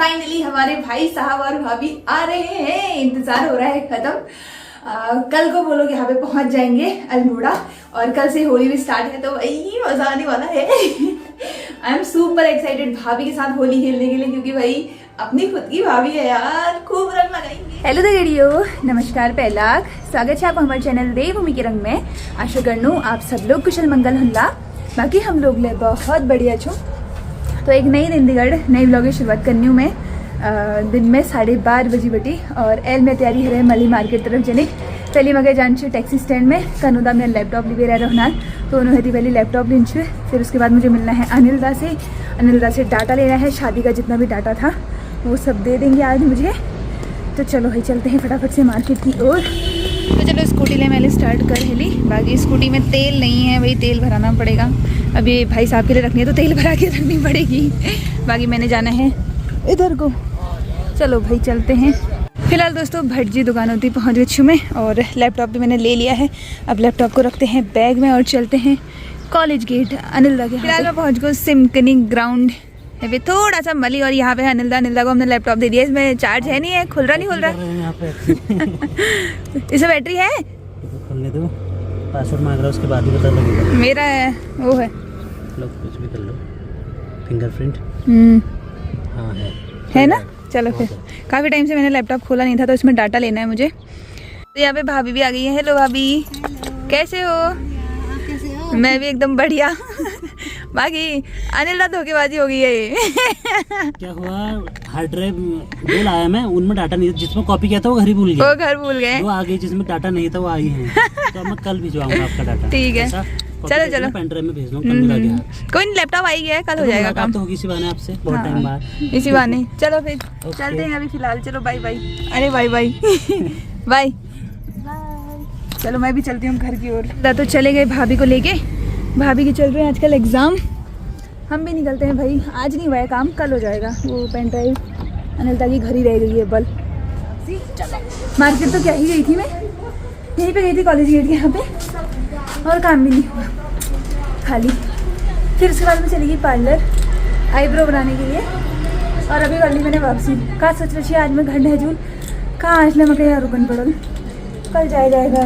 Finally हमारे भाई साहब और भाभी आ रहे हैं। इंतजार हो रहा है खत्म। कल को वो लोग यहाँ पे पहुंच जाएंगे अल्मोड़ा और कल से होली भी स्टार्ट है, तो वही मजा आने वाला है। आई एम सुपर एक्साइटेड भाभी के साथ होली खेलने के लिए, क्योंकि भाई अपनी खुद की भाभी है यार, खूब रंग लगाएंगे। हेलो दगड़ियो, नमस्कार पहला स्वागत है आप हमारे चैनल देवभूमि के रंग में। आशा करनू आप सब लोग कुशल मंगल हुल्ला। बाकी हम लोग ले बहुत बढ़िया छो। तो एक नई दिनदीगढ़ नई ब्लॉग की शुरुआत करनी हूँ मैं। दिन में 12:30 बजे बटी और एल में तैयारी है मली मार्केट तरफ जने। पहले मगे जान छे टैक्सी स्टैंड में कनुदा में लैपटॉप ली रह रहना, तो उन्होंने थी पहले लैपटॉप लिन छे। फिर उसके बाद मुझे मिलना है अनिलदा से डाटा लेना है। शादी का जितना भी डाटा था वो सब दे देंगे आज मुझे। तो चलो भाई चलते हैं फटाफट से मार्केट की ओर। तो चलो स्कूटी ले मैंने स्टार्ट कर हेली। बाकी स्कूटी में तेल नहीं है भाई, तेल भराना पड़ेगा। अभी भाई साहब के लिए रखनी है तो तेल भरा के रखनी पड़ेगी। बाकी मैंने जाना है इधर को। चलो भाई चलते हैं। फिलहाल दोस्तों भटजी दुकान होती पहुँच गई मैं और लैपटॉप भी मैंने ले लिया है। अब लैपटॉप को रखते हैं बैग में और चलते हैं कॉलेज गेट अनिलदा के। फिलहाल मैं पहुँच गई सिमकनी ग्राउंड। अभी थोड़ा सा मली और यहाँ पे अनिलदा को हमने लैपटॉप दे दिया। इसमें चार्ज है नहीं है, खुल रहा नहीं खुल रहा। इसमें बैटरी है, खोलने दो। पासवर्ड मांग रहा है, उसके बाद ही पता लगेगा। मेरा है वो है, लो कुछ भी कर लो। फिंगरप्रिंट हाँ है ना। चलो फिर काफ़ी टाइम से मैंने लैपटॉप खोला नहीं था, तो इसमें डाटा लेना है मुझे। तो यहाँ पे भाभी भी आ गई है। हेलो भाभी, कैसे हो? मैं भी एकदम बढ़िया। बाकी अनिलदा धोखेबाजी हो गई है ये। क्या हुआ, हार्ड ड्राइव दो लाया मैं, उनमें डाटा नहीं था। जिसमें कॉपी किया था वो घर ही भूल गया। वो घर भूल गए। वो आ गई, जिसमें डाटा नहीं था वो आई है। तो मैं कल भिजवाऊंगा आपका डाटा। ठीक है, चलो चलो पेन ड्राइव में भेज दूंगा, कल मिला गया। कोई नहीं, लैपटॉप आई गया है, कल हो जाएगा काम। तो होगी इसी बहाने आपसे बहुत टाइम बाद। इसी बहाने चलो फिर चलते हैं अभी फिलहाल। चलो बाय बाय। अरे बाय बाय बाय। चलो मैं भी चलती हूँ घर की ओर। तो चले गए भाभी को लेके। भाभी के चल रहे हैं आजकल एग्जाम। हम भी निकलते हैं भाई। आज नहीं हुआ है काम, कल हो जाएगा। वो पेन ड्राइव अनिलदा की घर ही रह गई है बल। मार्केट तो क्या ही गई थी मैं, यहीं पे गई थी कॉलेज गेट के यहाँ पे, और काम भी नहीं हुआ खाली। फिर उसके बाद में चली गई पार्लर आईब्रो बनाने के लिए। और अभी कर ली मैंने वापसी। कहाँ सोच रही आज मैं घर है जून, कहाँ आज मैं कहीं रुकन पड़ल, कल जाएगा।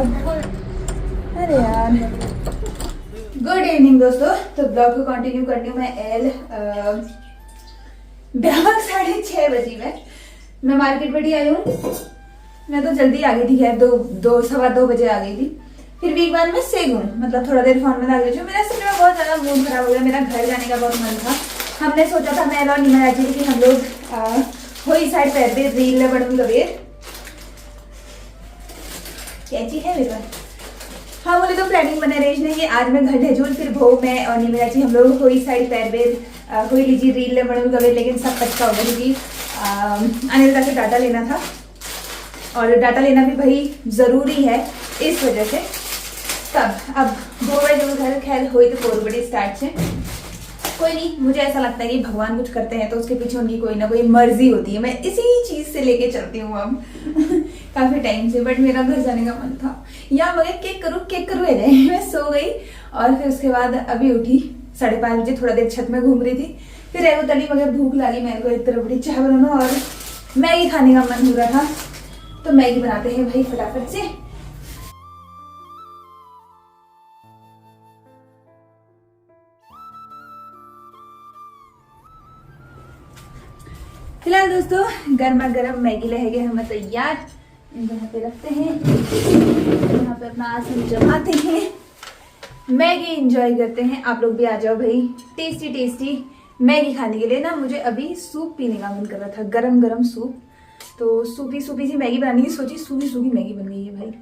अरे यार गुड इवनिंग दोस्तों। तो ब्लॉग को कंटिन्यू करती हूँ मैं। ब्लॉग 6:30 बजे मैं मार्केट बड़ी आई हूँ। मैं तो जल्दी आ गई थी खैर, 2-2 बजे आ गई थी। फिर भी एक बार मैं सेग हूँ, मतलब थोड़ा देर फोन में लग गई। मेरा सच में बहुत ज्यादा मूड खराब हो गया। मेरा घर जाने का बहुत मन था। हमने सोचा था मैं और नीमा जी कि हम लोग होई साइड पैर रील बढ़ू कबीर कैची है मेरे पास। हाँ बोले तो प्लानिंग बना रही है कि आज मैं घर भेजूँ, फिर भो मैं और नीमा जी हम लोग होई साइड पैर हुई लीजिए रील बढ़ू कबीर। लेकिन सब पक्का हो गया क्योंकि अनिलदा से डाटा लेना था और डाटा लेना भी भाई जरूरी है, इस वजह से। तब अब 2 बजे घर खैर हुई तो 4 बजे स्टार्ट से। कोई नहीं, मुझे ऐसा लगता है कि भगवान कुछ करते हैं तो उसके पीछे उनकी कोई ना कोई मर्जी होती है। मैं इसी चीज से लेके चलती हूँ अब काफी टाइम से। बट मेरा घर जाने का मन था। या मगर केक करूँ है जाए। मैं सो गई और फिर उसके बाद अभी उठी 5:30 बजे। थोड़ा देर छत में घूम रही थी, फिर एगो तली मगर भूख लगी मेरे को। एक तरफ बड़ी चाय बनाना और मैगी खाने का मन हो रहा था, तो मैगी बनाते हैं भाई फटाफट से। फिलहाल दोस्तों गर्मा गर्म मैगी रहेगी हमें तैयार। यहाँ पे रखते हैं, यहाँ पे अपना आसन जमाते हैं, मैगी एंजॉय करते हैं। आप लोग भी आ जाओ भाई, टेस्टी टेस्टी मैगी खाने के लिए। ना मुझे अभी सूप पीने का मन कर रहा था, गरम गरम सूप। तो सूपी सी मैगी बनाने की सोची, सूखी मैगी बन गई है भाई।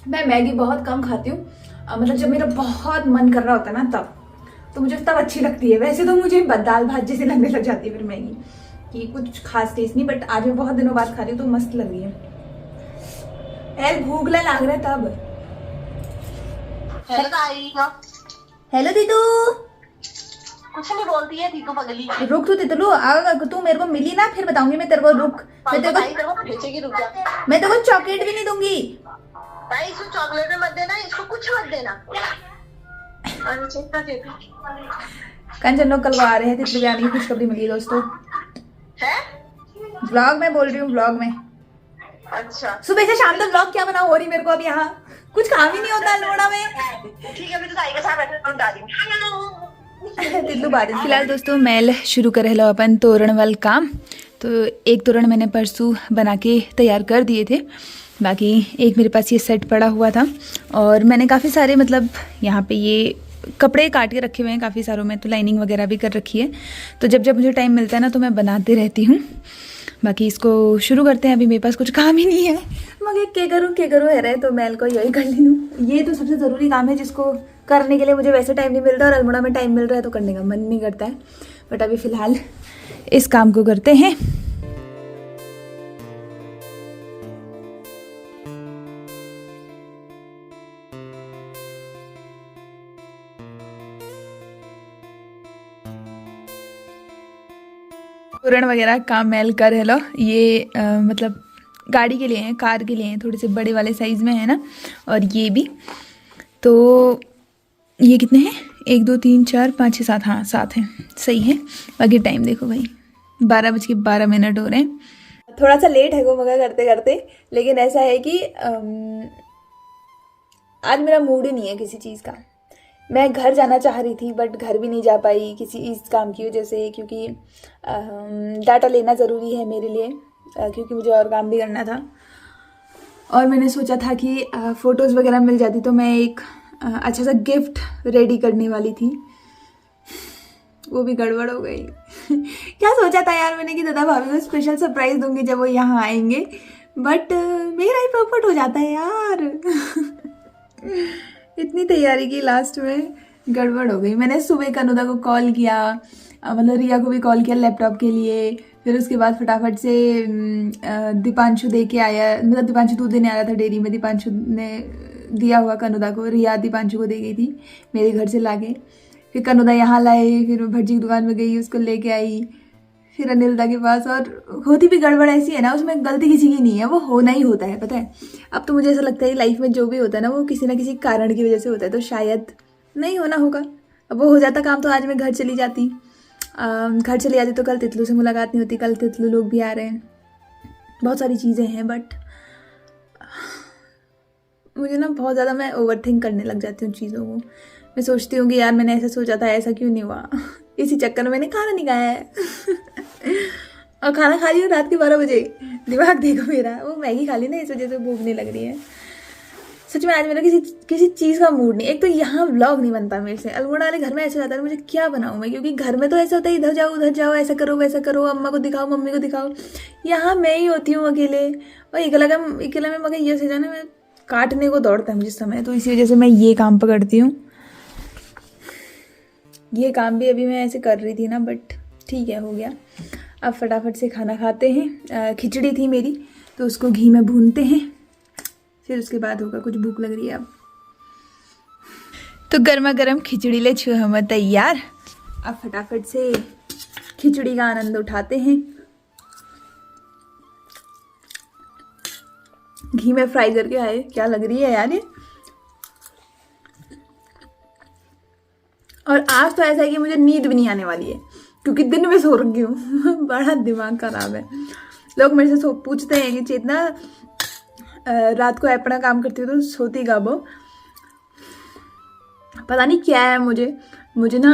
मैं मैगी बहुत कम खाती हूँ, मतलब जब मेरा बहुत मन कर रहा होता है ना तब, तो मुझे तब अच्छी लगती है। वैसे तो मुझे दाल भात जैसे लगने लग जाती है फिर मैगी, कि कुछ खास टेस्ट नहीं। बट आज मैं बहुत दिनों बाद खा रही हूँ तो मस्त लग रही है। एल भूख लग रहा है तब। हेलो दीदू। कुछ नहीं बोलती है दीदू पगली। रुक तू तितलू, अगर तू मेरे को मिली ना फिर बताऊंगी मैं तेरे को। रुक, मैं तेरे को चॉकलेट भी नहीं दूंगी भाई। इसको चॉकलेट मत देना, इसको कुछ मत देना। कंचन लोग कल को आ रहे हैं, तितली आने की खुशखबरी मिली दोस्तों। ब्लॉग में बोल रही हूँ, ब्लॉग में। अच्छा सुबह से शाम तक ब्लॉग क्या बना हो रही मेरे को अब यहाँ कुछ काम ही नहीं होता अल्मोड़ा में। ठीक है, अभी तो ताई के साथ बैठे और डाली तितलू बारिश। फिलहाल दोस्तों मेल शुरू करे लो अपन तोरण वाल काम। तो एक तोरण मैंने परसों बना के तैयार कर दिए थे, बाकी एक मेरे पास ये सेट पड़ा हुआ था। और मैंने काफ़ी सारे मतलब यहाँ पे ये कपड़े काट के रखे हुए हैं काफ़ी सारों में, तो लाइनिंग वगैरह भी कर रखी है। तो जब जब मुझे टाइम मिलता है ना तो मैं बनाती रहती हूँ। बाकी इसको शुरू करते हैं, अभी मेरे पास कुछ काम ही नहीं है। मगर क्या करूँ है रहे तो मैल को यही कर ली लूँ। ये तो सबसे ज़रूरी काम है जिसको करने के लिए मुझे वैसे टाइम नहीं मिलता, और अल्मोड़ा में टाइम मिल रहा है तो करने का मन नहीं करता है। बट अभी फ़िलहाल इस काम को करते हैं। तोरण वगैरह काम मैल कर है लो। ये मतलब गाड़ी के लिए हैं, कार के लिए हैं, थोड़े से बड़े वाले साइज़ में है ना। और ये भी तो ये कितने हैं, 1 2 3 4 5 6 7, हाँ 7 हैं, सही है। बाकी टाइम देखो भाई 12:12 हो रहे हैं। थोड़ा सा लेट है वो मगर करते करते, लेकिन ऐसा है कि आज मेरा मूड ही नहीं है किसी चीज़ का। मैं घर जाना चाह रही थी बट घर भी नहीं जा पाई किसी इस काम की वजह से, क्योंकि डाटा लेना ज़रूरी है मेरे लिए, क्योंकि मुझे और काम भी करना था। और मैंने सोचा था कि फ़ोटोज़ वगैरह मिल जाती तो मैं एक अच्छा सा गिफ्ट रेडी करने वाली थी, वो भी गड़बड़ हो गई। क्या सोचा था यार मैंने कि दादा भाभी को स्पेशल सरप्राइज़ दूंगी जब वो यहाँ आएंगे, बट मेरा ही पोपट हो जाता है यार। इतनी तैयारी की, लास्ट में गड़बड़ हो गई। मैंने सुबह कनुदा को कॉल किया, मतलब रिया को भी कॉल किया लैपटॉप के लिए। फिर उसके बाद फटाफट से दीपांशु दे के आया, मतलब दीपांशु दूध देने आया था डेयरी में, दीपांशु ने दिया हुआ कनुदा को, रिया दीपांशु को दे गई थी मेरे घर से लाके। फिर कनुदा यहाँ लाए, फिर भज्जी की दुकान में गई, उसको लेके आई, फिर अनिलदा के पास। और होती भी गड़बड़ ऐसी है ना, उसमें गलती किसी की नहीं है, वो होना ही होता है, पता है। अब तो मुझे ऐसा लगता है लाइफ में जो भी होता है ना वो किसी ना किसी कारण की वजह से होता है, तो शायद नहीं होना होगा। अब वो हो जाता काम तो आज मैं घर चली जाती, तो कल तितलू से मुलाकात नहीं होती, कल तितलू लोग भी आ रहे हैं, बहुत सारी चीज़ें हैं। बट मुझे ना बहुत ज़्यादा मैं ओवरथिंक करने लग जाती हूँ चीज़ों को। मैं सोचती हूँ कि यार मैंने ऐसा सोचा था, ऐसा क्यों नहीं हुआ। इसी चक्कर में मैंने खाना नहीं खाया है। और खाना खा रही हूँ रात के 12 बजे। दिमाग देखो मेरा, वो मैगी खा ली ना, इस वजह से भूख नहीं लग रही है। सच में आज मेरा किसी चीज़ का मूड नहीं। एक तो यहाँ व्लॉग नहीं बनता मेरे से, अल्मोड़ा वाले घर में ऐसा होता है मुझे क्या बनाऊँ मैं, क्योंकि घर में तो ऐसा होता है इधर जाओ उधर जाओ, ऐसा करो वैसा करो, अम्मा को दिखाओ मम्मी को दिखाओ। यहाँ मैं ही होती हूँ अकेले, और अकेला में मगर ये से जाना मैं काटने को दौड़ता है मुझे समय, तो इसी वजह से मैं ये काम पकड़ती हूँ। ये काम भी अभी मैं ऐसे कर रही थी ना, बट ठीक है हो गया। अब फटाफट से खाना खाते हैं। खिचड़ी थी मेरी तो उसको घी में भूनते हैं, फिर उसके बाद होगा, कुछ भूख लग रही है अब। तो गर्मा गर्म खिचड़ी ले छो हम तैयार। अब फटाफट से खिचड़ी का आनंद उठाते हैं। घी में फ्राई करके आए, क्या लग रही है यार ये। और आज तो ऐसा है कि मुझे नींद भी नहीं आने वाली है, क्योंकि दिन में सो रखी हूँ। बड़ा दिमाग खराब है। लोग मेरे से पूछते हैं कि चेतना रात को अपना काम करती हो तो सोती कब हो। पता नहीं क्या है मुझे ना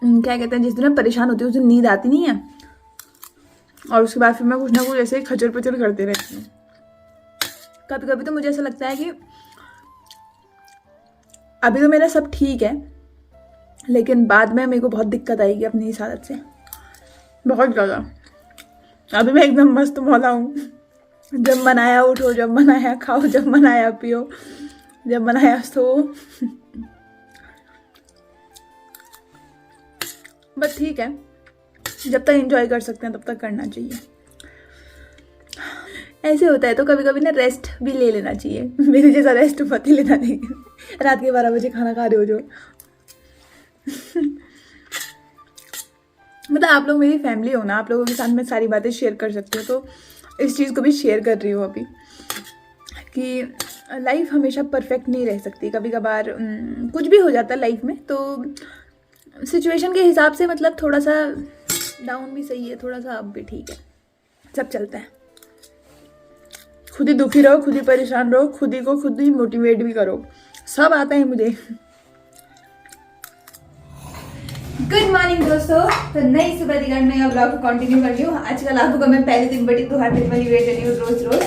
क्या कहते हैं, जिस दिन मैं परेशान होती हूँ उस दिन नींद आती नहीं है, और उसके बाद फिर मैं कुछ ना कुछ ऐसे खचर पचर करते रहती हूँ। कभी कभी तो मुझे ऐसा लगता है कि अभी तो मेरा सब ठीक है, लेकिन बाद में मेरे को बहुत दिक्कत आएगी अपनी इस आदत से, बहुत ज़्यादा। अभी मैं एकदम मस्त मौला हूँ। जब मन आया उठो, जब मन आया खाओ, जब मन आया पियो, जब मन आया सो। बस ठीक है, जब तक एंजॉय कर सकते हैं तब तक करना चाहिए। ऐसे होता है तो कभी कभी ना रेस्ट भी ले लेना चाहिए। मेरे जैसा रेस्ट मत ही लेना, नहीं रात के 12 बजे खाना खा रहे हो जो। मतलब आप लोग मेरी फैमिली हो ना, आप लोगों के साथ मैं सारी बातें शेयर कर सकती हूँ, तो इस चीज़ को भी शेयर कर रही हूँ अभी कि लाइफ हमेशा परफेक्ट नहीं रह सकती, कभी कभार कुछ भी हो जाता है लाइफ में, तो सिचुएशन के हिसाब से मतलब थोड़ा सा डाउन भी सही है, थोड़ा सा अप भी ठीक है, सब चलता है। खुद ही दुखी रहो, खुद ही परेशान रहो, खुद ही को खुद ही मोटिवेट भी करो, सब आता है मुझे। गुड मॉर्निंग दोस्तों, तो नई सुबह दिगाड़ में ब्लॉग को कंटिन्यू कर रही हूँ। आजकल आपको मैं पहले दिन बड़ी तुहार दिन वाली वेट रही हूँ रोज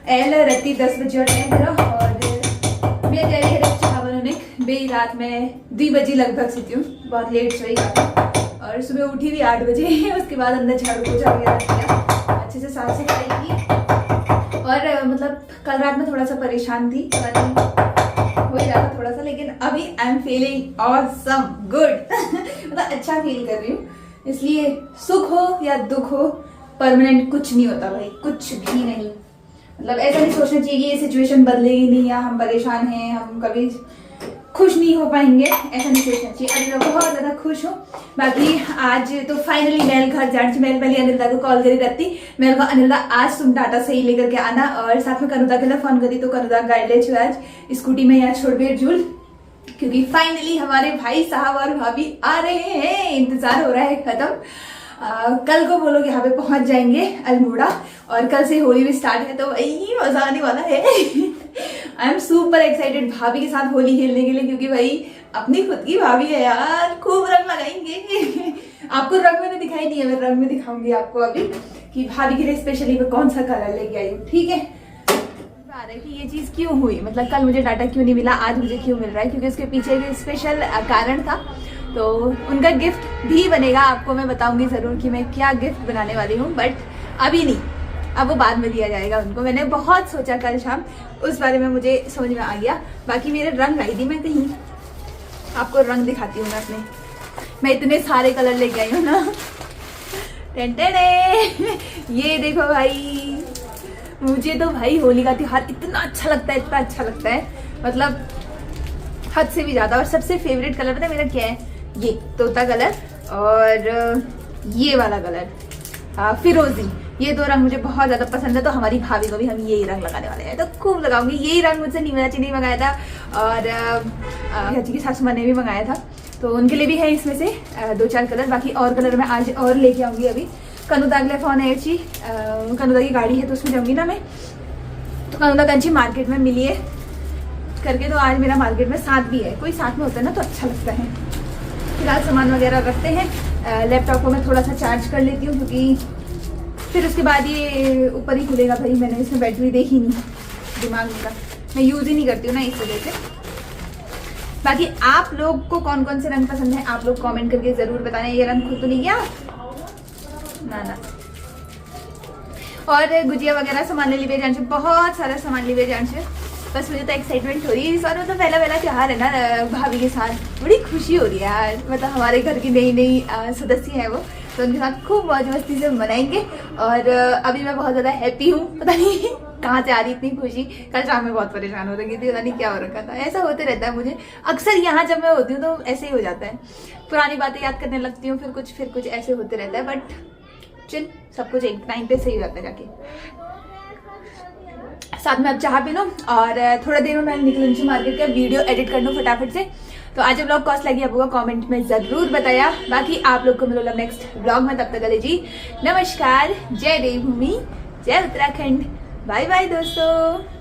एल राती 10 बजे टाइम मेरा, और मैं जा रही है चाह बनाने। मेरी रात में 2 बजे लगभग सोती हूँ, बहुत लेट सोई और सुबह उठी भी 8 बजे। उसके बाद अंदर झाड़ू पोछा वगैरह किया, अच्छे से साफ सफाई की, और मतलब कल रात में थोड़ा सा परेशान थी, हो जाता थोड़ा सा, लेकिन अभी I am feeling awesome good. मतलब अच्छा फील कर रही हूँ। इसलिए सुख हो या दुख हो, परमानेंट कुछ नहीं होता भाई, कुछ भी नहीं। मतलब ऐसा नहीं सोचना चाहिए कि ये सिचुएशन बदलेगी नहीं, या हम परेशान हैं, हम कभी खुश नहीं हो पाएंगे, ऐसा नहीं सोचना चाहिए। अभी मैं बहुत ज्यादा खुश हूँ। बाकी आज तो फाइनली मैं घर जान से मैंने पहले अनिलदा को कॉल करी रहती, मेरे को अनिलदा आज तुम टाटा से ही लेकर के आना, और साथ में कनुदा के लिए फोन करी, तो कनुदा गाड़ी ले छो आज स्कूटी में यहाँ छोड़ बेर झूल, क्योंकि फाइनली हमारे भाई साहब और भाभी आ रहे हैं। इंतजार हो रहा है खत्म। कल को वो लोग यहाँ पे पहुंच जाएंगे अल्मोड़ा, और कल से होली भी स्टार्ट है, तो वही मजा आने वाला है। आई एम सुपर एक्साइटेड भाभी के साथ होली खेलने के लिए, क्योंकि भाई अपनी खुद की भाभी है यार, खूब रंग लगाएंगे। आपको रंग मैंने दिखाई नहीं है, मैं रंग में दिखाऊंगी आपको अभी कि भाभी के लिए स्पेशली मैं कौन सा कलर लेके आई हूँ, ठीक है। आ रहा है कि ये चीज क्यों हुई, मतलब कल मुझे डाटा क्यों नहीं मिला, आज मुझे क्यों मिल रहा है, क्योंकि उसके पीछे एक स्पेशल कारण था। तो उनका गिफ्ट भी बनेगा, आपको मैं बताऊंगी जरूर कि मैं क्या गिफ्ट बनाने वाली हूँ, बट अभी नहीं, अब वो बाद में दिया जाएगा उनको। मैंने बहुत सोचा कल शाम, उस बारे में मुझे समझ में आ गया। बाकी मेरे रंग लाई थी मैं कहीं, आपको रंग दिखाती हूँ मैं अपने, मैं इतने सारे कलर लेके आई हूँ ना। ये देखो भाई, मुझे तो भाई होली का त्योहार इतना अच्छा लगता है, इतना अच्छा लगता है, मतलब हद से भी ज्यादा। और सबसे फेवरेट कलर पता है मेरा क्या है, ये तोता कलर और ये वाला कलर फिरोजी, ये 2 रंग मुझे बहुत ज्यादा पसंद है। तो हमारी भाभी को भी हम यही रंग लगाने वाले हैं, तो खूब लगाऊंगी। यही रंग मुझसे नीमा चाची ने मंगाया था, और चाची की सासू माँ ने भी मंगाया था, तो उनके लिए भी है इसमें से 2-4 कलर। बाकी और कलर मैं आज और लेके आऊंगी। अभी कनुदा अगले फोन है ची, कनुदा की गाड़ी है तो उसमें जाऊंगी ना मैं, तो कनुदा कंची मार्केट में मिली है करके, तो आज मेरा मार्केट में साथ भी है, कोई साथ में होता है ना तो अच्छा लगता है। फिलहाल सामान वगैरह रखते हैं, लैपटॉप को मैं थोड़ा सा चार्ज कर लेती हूँ, क्योंकि फिर उसके बाद ये ऊपर ही खुलेगा भाई। मैंने इसमें बैटरी देखी नहीं, दिमाग में, मैं यूज ही नहीं करती हूँ ना, इस वजह से। बाकी आप लोग को कौन कौन से रंग पसंद है, आप लोग कमेंट करके जरूर बताना। ये रंग खुद तो नहीं गया ना। और गुजिया वगैरह सामान ले लिए जान से, बहुत सारा सामान लिए जान से। बस मुझे तो एक्साइटमेंट हो रही है इस बार, मतलब पहला त्योहार है ना भाभी के साथ, बड़ी खुशी हो रही है यार। मतलब हमारे घर की नई सदस्य है वो, तो उनके साथ खूब मौज मस्ती से मनाएंगे। और अभी मैं बहुत ज्यादा हैप्पी हूँ, पता नहीं कहाँ से आ रही इतनी खुशी। कल शाम में बहुत परेशान हो रही थी, पता नहीं क्या हो रखा था। ऐसा होते रहता है मुझे अक्सर, यहाँ जब मैं होती हूँ तो ऐसे ही हो जाता है, पुरानी बातें याद करने लगती हूँ, फिर कुछ ऐसे होते रहता है। बट चिल, सब कुछ एक टाइम पे सही हो जाता है जाके। साथ में अब चाह पी लो, और थोड़ा देर में मैं निकलूँ मार्केट का, वीडियो एडिट कर लूँ फटाफट से। तो आज ब्लॉग कॉस्ट लगी आपको कमेंट में जरूर बताया। बाकी आप लोग को मिलो नेक्स्ट ब्लॉग में, तब तक के लिए जी नमस्कार, जय देवभूमि, जय उत्तराखंड, बाय बाय दोस्तों।